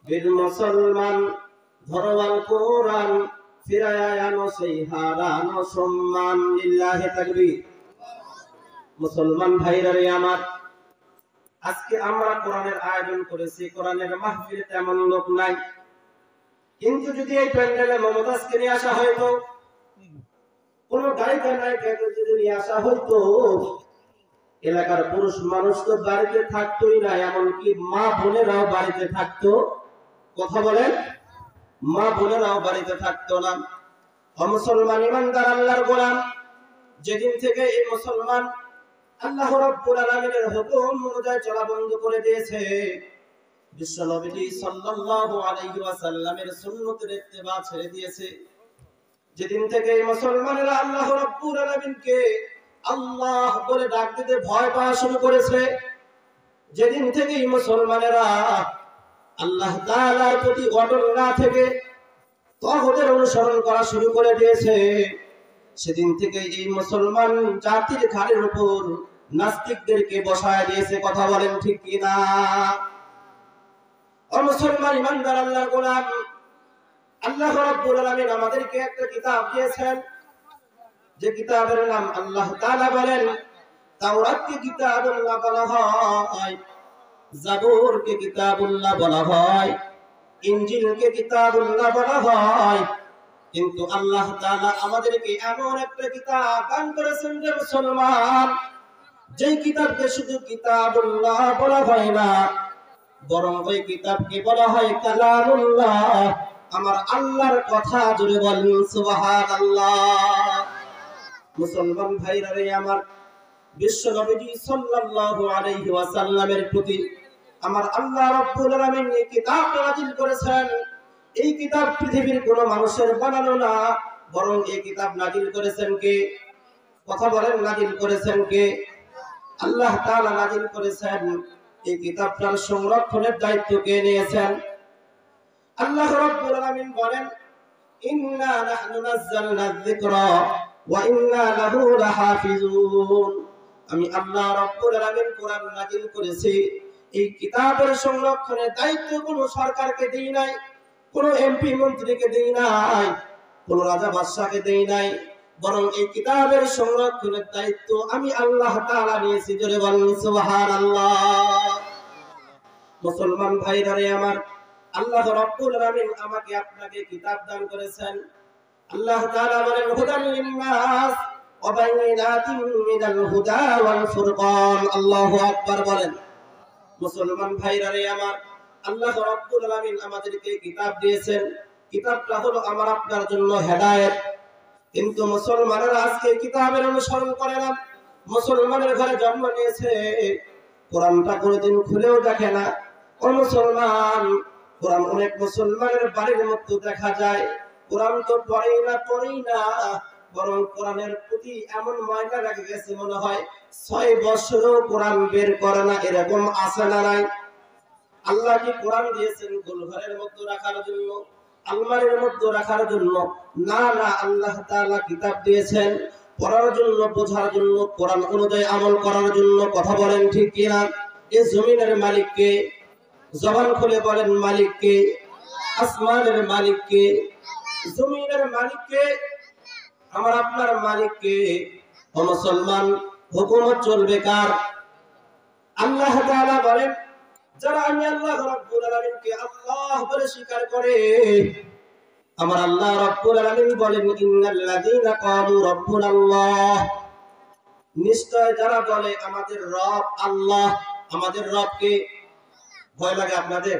বীর মুসলমান ধরওয়াল কোরআন ফিরায় আনো সেই হারানো সম্মান। লিল্লাহি তাকবীর। মুসলমান ভাইরা রে আমার, আজকে আমরা কোরআনের আয়োজন করেছি, কোরআনের মাহফিলে তেমন লোক নাই, কিন্তু যদি এই প্যান্ডেলে মমতাজকে নিয়ে আসা হয়তো, কোন গায়িকা নায়িকাকে যদি নিয়ে আসা হয়তো, এলাকার পুরুষ মানুষ তো বাড়িতে থাকতোই না, এমনকি মা বোনেরাও বাড়িতে থাকতো। কথা বলেন, মা বোনেরাও বাড়িতে থাকতো না। মুসলমান ইমানদার আল্লাহর গোলাম, যেদিন থেকে এই মুসলমান আল্লাহ রাব্বুল আলামিনের হুকুম অনুযায়ী চলা বন্ধ করে দিয়েছে, বিশ্ব নবী সাল্লাল্লাহু আলাইহি ওয়াসাল্লামের সুন্নতের ইত্তেবা ছেড়ে দিয়েছে, যেদিন থেকে এই মুসলমানেরা আল্লাহ রাব্বুল আলামিনকে আল্লাহ বলে ডাক দিতে ভয় পাওয়া শুরু করেছে, যেদিন থেকে এই মুসলমানেরা আল্লাহ তাআলার প্রতি অটল না থেকে তাগুতের অনুসরণ করা শুরু করে দিয়েছে, সেদিন থেকে এই মুসলমান জাতির ঘাড়ের উপর নাস্তিকদেরকে বসায় দিয়েছে। কথা বলেন ঠিক কিনা? ও মুসলমান ইমানদার আল্লাহর গোলাম, আল্লাহ রাব্বুল আলামিন আমাদেরকে একটা কিতাব দিয়েছেন, যে কিতাবের নাম আল্লাহ তাআলা বলেন তাওরাতকে কিতাবুল্লাহ বলা হয়, জাবুরকে কিতাবুল্লাহ বলা হয়, ইনজিলকে কিতাবুল্লাহ বলা হয়, কিন্তু আল্লাহ তাআলা আমাদেরকে এমন একটা কিতাব দান করেছেন যে মুসলমান, যেই কিতাবকে শুধু কিতাবুল্লাহ বলা হয় না, বরং ওই কিতাবকে বলা হয় কালামুল্লাহ, আমার আল্লাহর কথা। জোরে বলেন সুবহানাল্লাহ। মুসলমান ভাইরা রে আমার, বিশ্ব নবী সাল্লাল্লাহু আলাইহি ওয়াসাল্লামের প্রতি আমার আল্লাহ রাব্বুল আলামিন এই কিতাব নাযিল করেছেন। এই কিতাব পৃথিবীর কোন মানুষের বানানো না, বরং এই কিতাব নাযিল করেছেন কে? কথা বলেন, নাযিল করেছেন কে? আল্লাহ তাআলা নাযিল করেছেন। এই কিতাবটার সংরক্ষণের দায়িত্ব কে নিয়েছেন? আল্লাহ রাব্বুল আলামিন বলেন ইন্না নাহনু নাযালনা যিকরা ওয়া ইন্না লাহু লাহাফিজুন। আমি আল্লাহ রাব্বুল আলামিন কোরআন নাযিল করেছি, এই কিতাবের সংরক্ষণের দায়িত্ব কোনো সরকারকে দেই নাই, কোন এমপি মন্ত্রীকে দেই নাই, কোন রাজা বাদশাকে দেই নাই, বরং এই কিতাবের সংরক্ষণের দায়িত্ব আমি আল্লাহ তাআলা নিয়েছি। জোরে বলেন সুবহানাল্লাহ। মুসলমান ভাইরা রে আমার, আল্লাহ রাব্বুল আলামিন আমাকে আপনাকে কিতাব দান করেছেন। আল্লাহ তাআলা বলেন হুদাল লিন-নাস ওয়া বাইয়িনাতিন মিনাল হুদা ওয়াল ফুরকান। আল্লাহু আকবার বলেন। মুসলমান ভাইরা রে আমার, আল্লাহ রাব্বুল আলামিন আমাদেরকে কিতাব দিয়েছেন, কিতাবটা হলো আমার আপনার জন্য হেদায়েত, কিন্তু মুসলমানেরা আজকে কিতাবের অনুসরণ করে না। মুসলমানের ঘরে জন্ম নিয়েছে, কোরআনটা কোনদিন খুলেও দেখে না। ও মুসলমান, কোরআন অনেক মুসলমানের বাড়ির মধ্যে দেখা যায়, কোরআন তো পড়েই না, বরং কোরআনের প্রতি এমন ময়লা লেগে গেছে, মনে হয় 6 বছরও কোরআন বের করে না। এরকম আছে না নাই? আল্লাহ কি কোরআন দিয়েছেন গোলঘরের মধ্যে রাখার জন্য, আলমারির মধ্যে রাখার জন্য? না না, আল্লাহ তাআলা কিতাব দিয়েছেন পড়ার জন্য, বোঝার জন্য, কোরআন অনুযায়ী আমল করার জন্য। কথা বলেন ঠিক কিনা? এই জমিনের মালিক কে? জবান খুলে বলেন মালিক কে? আসমানের মালিক কে? জমিনের মালিক কে? আমার আপনার মালিক কে? ও মুসলমান, হুকুমত চলবে কার? আল্লাহ তাআলা বলেন যারা আমি আল্লাহ রাব্বুল আলামিনকে আল্লাহ বলে স্বীকার করে, আমার আল্লাহ রাব্বুল আলামিন বলেন ইন্নাল্লাযীনা ক্বালু রাব্বুনাল্লাহ, নিশ্চয় যারা বলে আমাদের রব আল্লাহ। আমাদের রব কে? ভয় লাগে আপনাদের?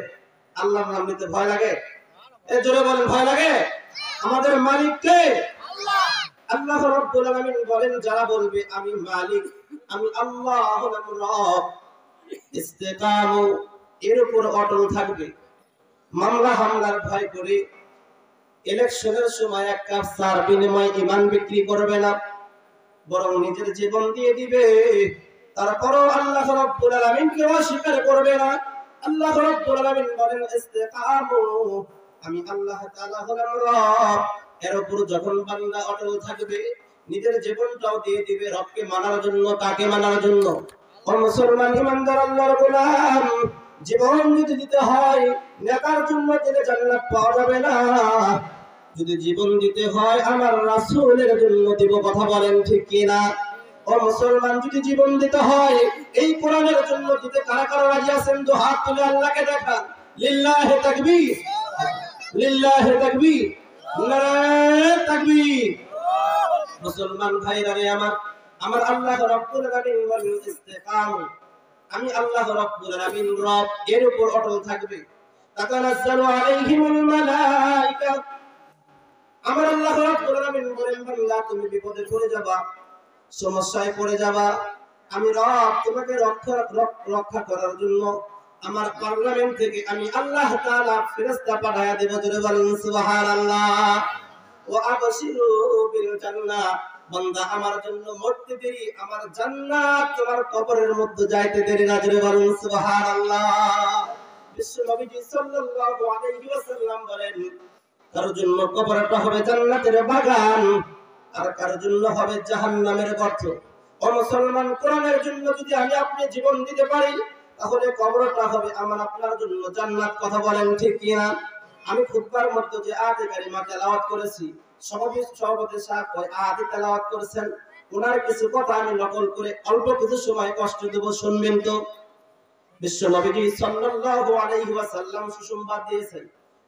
আল্লাহর নাম নিতে ভয় লাগে? এই জোরে বলেন, ভয় লাগে? আমাদের মালিক কে? আল্লাহ। আল্লাহ রাব্বুল আলামিন বলেন যারা বলবে আমি মালিক, আমি আল্লাহ হলাম রব, ইস্তেকামু, এর উপর অটল থাকবে, মামলা হামলার ভয় করে ইলেকশনের সময় এক কাপ চার বিনিময়ে ঈমান বিক্রি করবে না, বরং নিজের জীবন দিয়ে দিবে, তারপরও আল্লাহ রাব্বুল আলামিনকে অস্বীকার করবে না। আল্লাহ রাব্বুল আলামিন বলেন ইস্তেকামু, আমি আল্লাহ তাআলা হলাম রব। এর উপর যখন বান্দা অটল থাকবে, নিজের জীবনটাও দিয়ে দিবে রবকে মানার জন্য। কাকে মানার জন্য? ও মুসলমান ইমানদার আল্লাহর গোলাম, জীবন যদি দিতে হয় নেতার জন্য দিলে জান্নাত পাওয়া যাবে না, যদি জীবন দিতে হয় আমার রাসূলের জন্য দিব। কথা বলেন ঠিক কিনা? ও মুসলমান, যদি জীবন দিতে হয় এই কোরআনের জন্য দিতে কারা কারা রাজি আছেন? তো হাত তুলে আল্লাহকে দেখান। লিল্লাহি তাকবীর, লিল্লাহি তাকবীর, নারায়ে তাকবীর। মুসলমান ভাইরা রে আমার, আমার আল্লাহ রাব্বুল আলামিন বলেন ইস্তিকাম, আমি আল্লাহ রাব্বুল আলামিন রব, এর উপর অটল থাকবে। তাতানাজ্জালু আলাইহিমুল মালায়েকা, আমার আল্লাহ রাব্বুল আলামিন বলেন বান্দা তুমি বিপদে পড়ে যাবা, সমস্যায় পড়ে যাবা, আমি রব তোমাকে রক্ষা করার জন্য আমার পার্লামেন্ট থেকে আমি আল্লাহ তাআলা ফেরেশতা পাঠায়া দেব। জোরে বলেন সুবহানাল্লাহ। ওয়া আবশিরু বিল জান্নাহ, বান্দা আমার জন্য মরতে দেরি, আমার জান্নাত তোমার কবরের মধ্যে যাইতে দেরি না। জোরে বলেন সুবহানাল্লাহ। বিশ্ব নবীজি সাল্লাল্লাহু আলাইহি ওয়াসাল্লাম বলেন কারোর জন্য কবরটা হবে জান্নাতের বাগান, আর কারোর জন্য হবে জাহান্নামের গর্ত। ও মুসলমান, কোরআনের জন্য যদি আমি আপনি জীবন দিতে পারি তাহলে কবরটা হবে আমার আপনার জন্য জান্নাত। কথা বলেন ঠিক কিনা? আমি খুতবার মধ্যে যে আয়াতে কারিমা তেলাওয়াত করেছি, সভাপতি সাহেব ওই আয়াতে তেলাওয়াত করেছেন, ওনার কিছু কথা আমি নকল করে অল্প কিছু সময় কষ্ট দেব, শুনবেন তো? বিশ্ব নবীজি সাল্লাল্লাহু আলাইহি ওয়াসাল্লাম সুসংবাদ দিয়েছেন,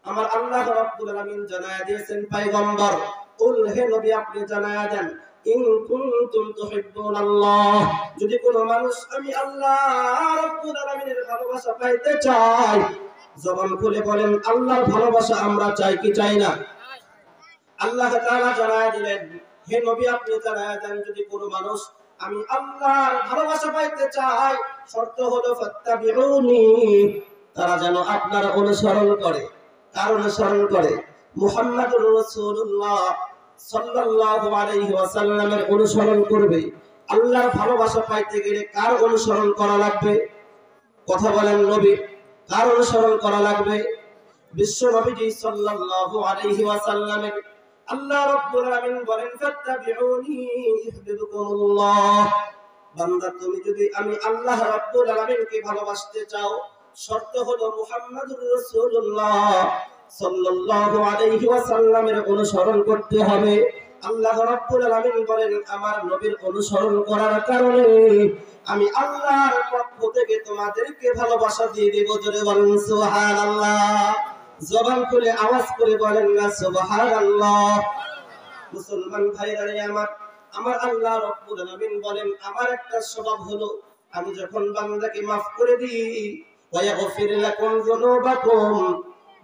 আমার আল্লাহ রাব্বুল আলামিন জানায়া দিয়েছেন পয়গম্বর কুল, হে নবী আপনি জানায়া দেন, ইন কুনতুম তুহিব্বুনাল্লাহ, যদি কোন মানুষ আমি আল্লাহ রাব্বুল আলামিনের ভালোবাসা পাইতে চাই, জবান খুলে বলেন আল্লাহর ভালোবাসা আমরা চাই কি চাই না? আল্লাহ তাআলা জানায়া দিলেন, হে নবী আপনি জানায়া দেন, যদি কোন মানুষ আমি আল্লাহর ভালোবাসা পাইতে চাই, শর্ত হলো ফাত্তাবিউনি, তারা যেন আপনার অনুসরণ করে। কার অনুসরণ করে? মুহাম্মাদুর রাসূলুল্লাহ সাল্লাল্লাহু আলাইহি ওয়াসাল্লামের অনুসরণ করবে। আল্লাহর ভালোবাসা পাইতে গেলে কার অনুসরণ করা লাগবে? কথা বলেন নবী, কার অনুসরণ করা লাগবে? বিশ্ব নবীজি সাল্লাল্লাহু আলাইহি ওয়াসাল্লামের। আল্লাহ রাব্বুল আলামিন বলেন ফাত্তাবিউনি ইউহিব্বুকুমুল্লাহ, বান্দা তুমি যদি আমি আল্লাহ রাব্বুল আলামিনকে ভালোবাসতে চাও, শর্ত হলো মুহাম্মাদুর রাসূলুল্লাহ সাল্লাল্লাহু আলাইহি ওয়াসাল্লামের অনুসরণ করতে হবে। আল্লাহ রাব্বুল আলামিন বলেন আমার নবীর অনুসরণ করার কারণে আমি আল্লাহর পক্ষ থেকে তোমাদেরকে ভালোবাসা দিয়ে দেব। জোরে বলেন সুবহানাল্লাহ। জবান খুলে আওয়াজ করে বলেন না সুবহানাল্লাহ। মুসলমান ভাইরা আমার, আমার আল্লাহ রাব্বুল আলামিন বলেন আমার একটা স্বভাব হলো আমি যখন বান্দাকে maaf করে দিই, ওয়া ইয়াগফির লাকুম যুনুবাকুম,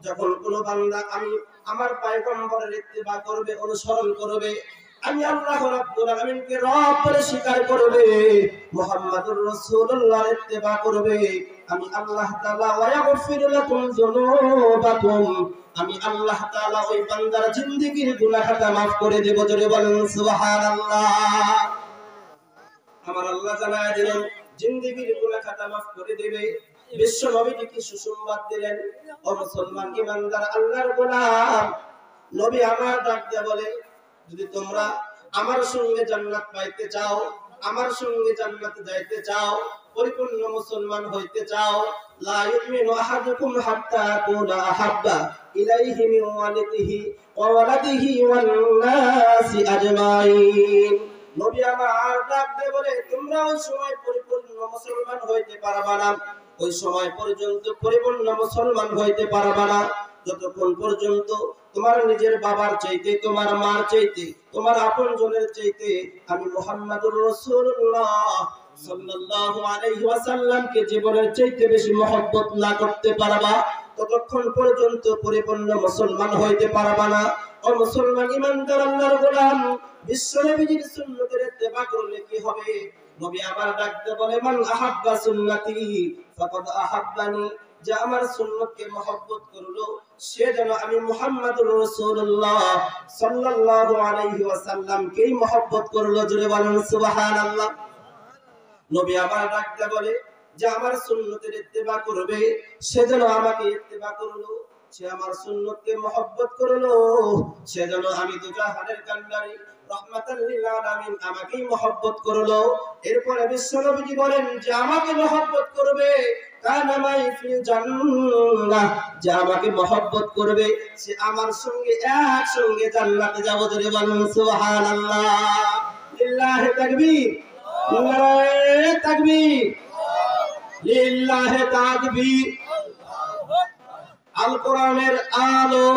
যখন কোন বান্দা আমি আমার পয়গম্বরের ইত্তেবা করবে, অনুসরণ করবে, আমি আল্লাহ রাব্বুল আলামিনকে রব বলে স্বীকার করবে, মুহাম্মাদুর রাসূলুল্লাহর ইত্তেবা করবে, আমি আল্লাহ তাআলা ওয়া ইয়াগফির লাকুম যুনুবাকুম, আমি আল্লাহ তাআলা ওই বান্দার জিন্দেগীর গুনাহ খাতা maaf করে দেব। জোরে বলেন সুবহানাল্লাহ। আমার আল্লাহ জানায়া দিলেন জিন্দেগীর গুনাহ খাতা maaf করে দেবে। বিশ্ব নবীজি কি সুসংবাদ দিলেন? ও মুসলমান ঈমানদার আল্লাহর গোলাম, নবী আমার ডাক দিয়ে বলে যদি তোমরা আমার সঙ্গে জান্নাত পাইতে চাও, আমার সঙ্গে জান্নাতে যাইতে চাও, পরিপূর্ণ মুসলমান হইতে চাও, লা ইউমিনু আহাদুকুম হাত্তা আকুনা আহাব্বা ইলাইহি মিন ওয়ালিদিহি ওয়া ওয়ালাদিহি ওয়ান নাসি আজমাইন। নবী আমার ডাক দিয়ে বলে তোমরা ওই সময় পরিপূর্ণ মুসলমান হইতে পারবা না, ওই সময় পর্যন্ত পরিপূর্ণ মুসলমান হইতে পারবা না যতক্ষণ পর্যন্ত তোমার নিজের বাবার চাইতে, তোমার মার চাইতে, তোমার আপনজনের চাইতে আমি মুহাম্মাদুর রাসূলুল্লাহ সাল্লাল্লাহু আলাইহি ওয়াসাল্লামকে জীবনের চাইতে বেশি মহব্বত না করতে পারবা, ততক্ষণ পর্যন্ত পরিপূর্ণ মুসলমান হইতে পারবা না। ও মুসলমান ঈমানদার আল্লাহর গোলাম, বিশ্ব নবীর সুন্নতের ইত্তেবা করলে কি হবে? নবী আমার ডাকতে বলে মান আহাব্বা সুন্নতি ফাকাদ আহাব্বানি, যে আমার সুন্নতকে মহব্বত করলো সে যেন আমি মুহাম্মাদুর রাসূলুল্লাহ সাল্লাল্লাহু আলাইহি ওয়াসাল্লামকেই মহব্বত করলো। জোরে বলেন সুবহানাল্লাহ। নবী আমার ডাকতে বলে যে আমার সুন্নতের ইত্তেবা করবে সে যেন আমাকে ইত্তেবা করলো, সে আমার সুন্নতকে মহব্বত করলো, সে যেন আমি দুজাহানের কান্ডারি রহমাতাল লিল আলামিন আমাকেই মহব্বত করলো। এরপরে বিশ্ব নবীজি বলেন যে আমাকে মহব্বত করবে কানা মাই ফিল জান্নাহ, যে আমাকে মহব্বত করবে সে আমার সঙ্গে একসঙ্গে জান্নাতে যাব। জোরে বলুন সুবহানাল্লাহ। লিল্লাহি তাকবীর, নারায়ে তাকবীর, লিল্লাহি তাকবীর। আল কোরআনের আলো,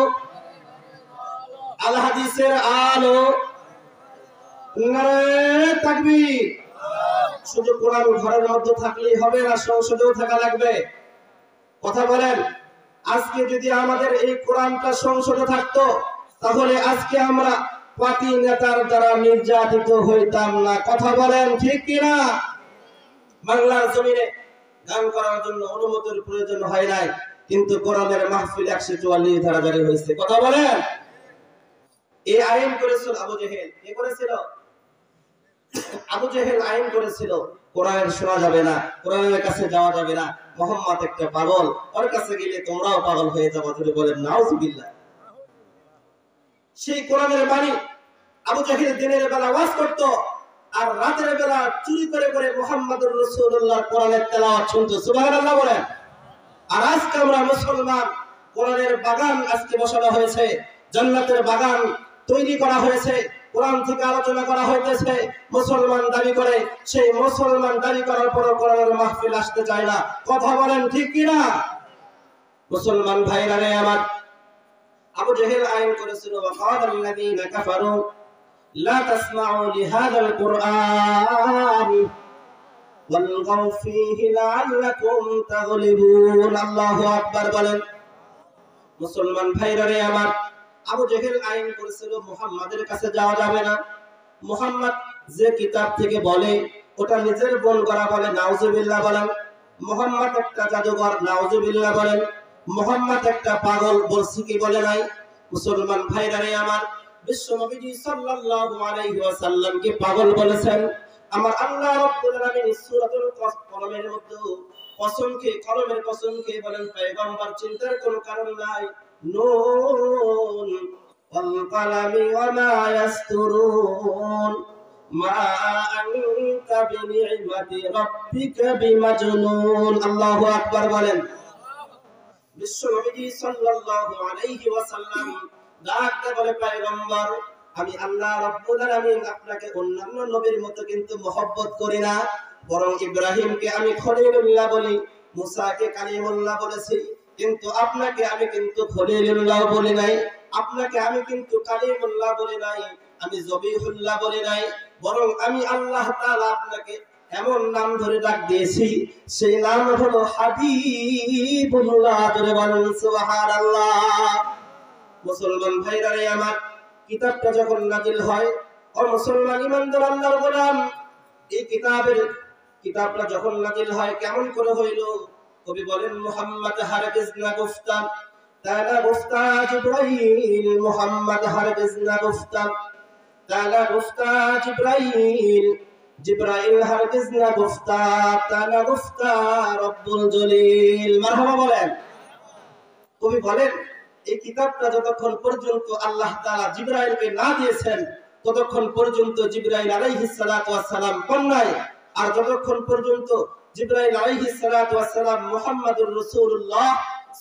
আল হাদিসের আলো, নারায়ে তাকবীর। শুধু কোরআন ঘরের মধ্যে থাকলেই হবে না, সংসদেও থাকা লাগবে। কথা বলেন, আজকে যদি আমাদের এই কোরআনটা সংসদে থাকতো তাহলে আজকে আমরা পাতি নেতার দ্বারা নির্যাতিত হইতাম না। কথা বলেন ঠিক কিনা? বাংলার জমিনে গান করার জন্য অনুমতির প্রয়োজন হয় নাই, কিন্তু কোরআনের মাহফিল 144 ধারা জারি হয়েছে। কথা বলেন, এই আইন করেছিল আবু জেহেল। কে করেছিল? আবু জেহেল আইন করেছিল কোরআন শোনা যাবে না, কোরআনের কাছে যাওয়া যাবে না, মুহাম্মদ একটা পাগল, ওর কাছে গেলে তোমরাও পাগল হয়ে যাবে। তিনি বলেন নাউজুবিল্লাহ। সেই কোরআনের বাণী আবু জেহেল দিনের বেলা ওয়াজ করত, আর রাতের বেলা চুরি করে করে মুহাম্মদুর রাসূলুল্লাহর কোরআনের তেলাওয়াত শুনতো। সুবহানাল্লাহ বলেন। আর আজকে আমরা মুসলমান, কোরআনের বাগান আজকে বসানো হয়েছে, জান্নাতের বাগান তৈরি করা হয়েছে, কোরআন থেকে আলোচনা করা হইতেছে। মুসলমান দাবি করে, সেই মুসলমান দাবি করার পরও কোরআনের মাহফিল আসতে চায় না। কথা বলেন ঠিক কিনা? মুসলমান ভাইরা রে আমার, আবু জেহেল আইন করেছিল ওয়াকালাল্লাযীনা কাফারু লা তাসমাউ লিহাযাল কুরআন ওয়ালগাউ ফীহি লাআল্লাকুম তাগলিবুন। আল্লাহু আকবার বলেন। মুসলমান ভাইরা রে আমার, আবু জেহেল আইন করেছিল মুহাম্মাদের কাছে যাওয়া যাবে না। মুহাম্মদ যে কিতাব থেকে বলে ওটা নিজের বন করা বলে, নাউজুবিল্লাহ বলেন। মুহাম্মদ একটা জাদুকর, নাউজুবিল্লাহ বলেন। মুহাম্মদ একটা পাগল, বলছি কি বলে নাই? মুসলমান ভাইরা রে আমার, বিশ্ব নবীজি সাল্লাল্লাহু আলাইহি ওয়াসাল্লাম কে পাগল বলেছেন। আমার আল্লাহ রাব্বুল আলামিন সূরাতুল কলমের মধ্যে কলমের কসম খেয়ে বলেন, পয়গম্বর চিন্তার কোনো কারণ নাই। নুন ওয়াল কালামি ওয়া মা ইয়াসতুরুন মা আনতা বিনি'মাতি রাব্বিকা বিমাজনুন। আল্লাহু আকবার বলেন। বিশ্ব নবীজি সাল্লাল্লাহু আলাইহি ওয়াসাল্লাম ডাকতে বলে, পয়গম্বর আমি আল্লাহ রাব্বুল আলামিন আপনাকে অন্যান্য নবীর মতো কিন্তু মহব্বত করি না, বরং ইব্রাহিমকে আমি খলিলুল্লাহ বলি, মুসাকে কালিমুল্লাহ বলেছি, কিন্তু আপনাকে আমি কিন্তু খলিলুল্লাহ বলি নাই, আপনাকে আমি কিন্তু কালিমুল্লাহ বলি নাই, আমি জবিহুল্লাহ বলি নাই, বরং আমি আল্লাহ তাআলা আপনাকে এমন নাম ধরে ডাক দিয়েছি, সেই নাম হলো হাবিবুল্লাহ। ধরে বলেন সুবহানাল্লাহ। মুসলমান ভাইরা রে আমার, কিতাবটা যখন নাজিল হয়, ও মুসলমান ইমানদার আল্লাহর গোলাম, এই কিতাবটা যখন নাজিল হয় কেমন করে হইল? কবি বলেন, মুহাম্মদ হারগিজ না গুফতা তালা গুফতা জিবরাইল, মুহাম্মদ হারগিজ না গুফতা তালা গুফতা জিবরাইল, জিবরাইল হারগিজ না গুফতা তালা গুফতা রব্বুল জলিল। মারহাবা বলেন। কবি বলেন, এই কিতাবটা যতক্ষণ পর্যন্ত আল্লাহ তাআলা জিবরাইলকে না দিয়েছেন ততক্ষণ পর্যন্ত জিবরাইল আলাইহিস সালাতু ওয়াস সালাম পান নাই, আর যতক্ষণ পর্যন্ত জিবরাইল আলাইহিস সালাতু ওয়াস সালাম মুহাম্মাদুর রাসূলুল্লাহ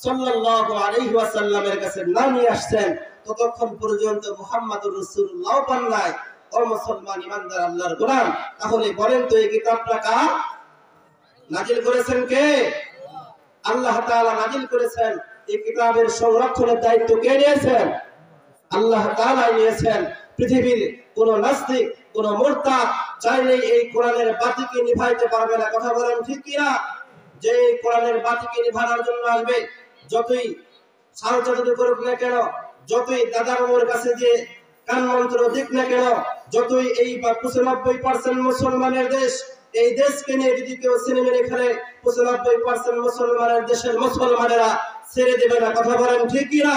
সাল্লাল্লাহু আলাইহি ওয়াসাল্লামের কাছে না নিয়ে আসছেন ততক্ষণ পর্যন্ত মুহাম্মাদুর রাসূলুল্লাহ পান নাই। ও মুসলমান ইমানদার আল্লাহর গোলাম, তাহলে বলেন তো এই কিতাবটা কার? নাজিল করেছেন কে? আল্লাহ তাআলা নাজিল করেছেন। এই কিতাবের সংরক্ষণের দায়িত্ব কে নিয়েছেন? আল্লাহ তাআলা নিয়েছেন। পৃথিবীর কোন নাস্তিক, কোন মুরতাদ চাইলেই এই কোরআনের বাতিকে নিভাইতে পারবে না। কথা বলেন ঠিক কিনা? যে এই কোরআনের বাতিকে নিভানোর জন্য আসবে, যতই সাহায্য করুক না কেন, যতই দাদা বাবুর কাছে যে কান মন্ত্র দিক না কেন, যতই এই 95% মুসলমানের দেশ, এই দেশকে নিয়ে যদি কেউ সিনেমিনে খেলে 95% মুসলমানের দেশের মুসলমানেরা ছেড়ে দেবে না। কথা বলেন ঠিক কিনা?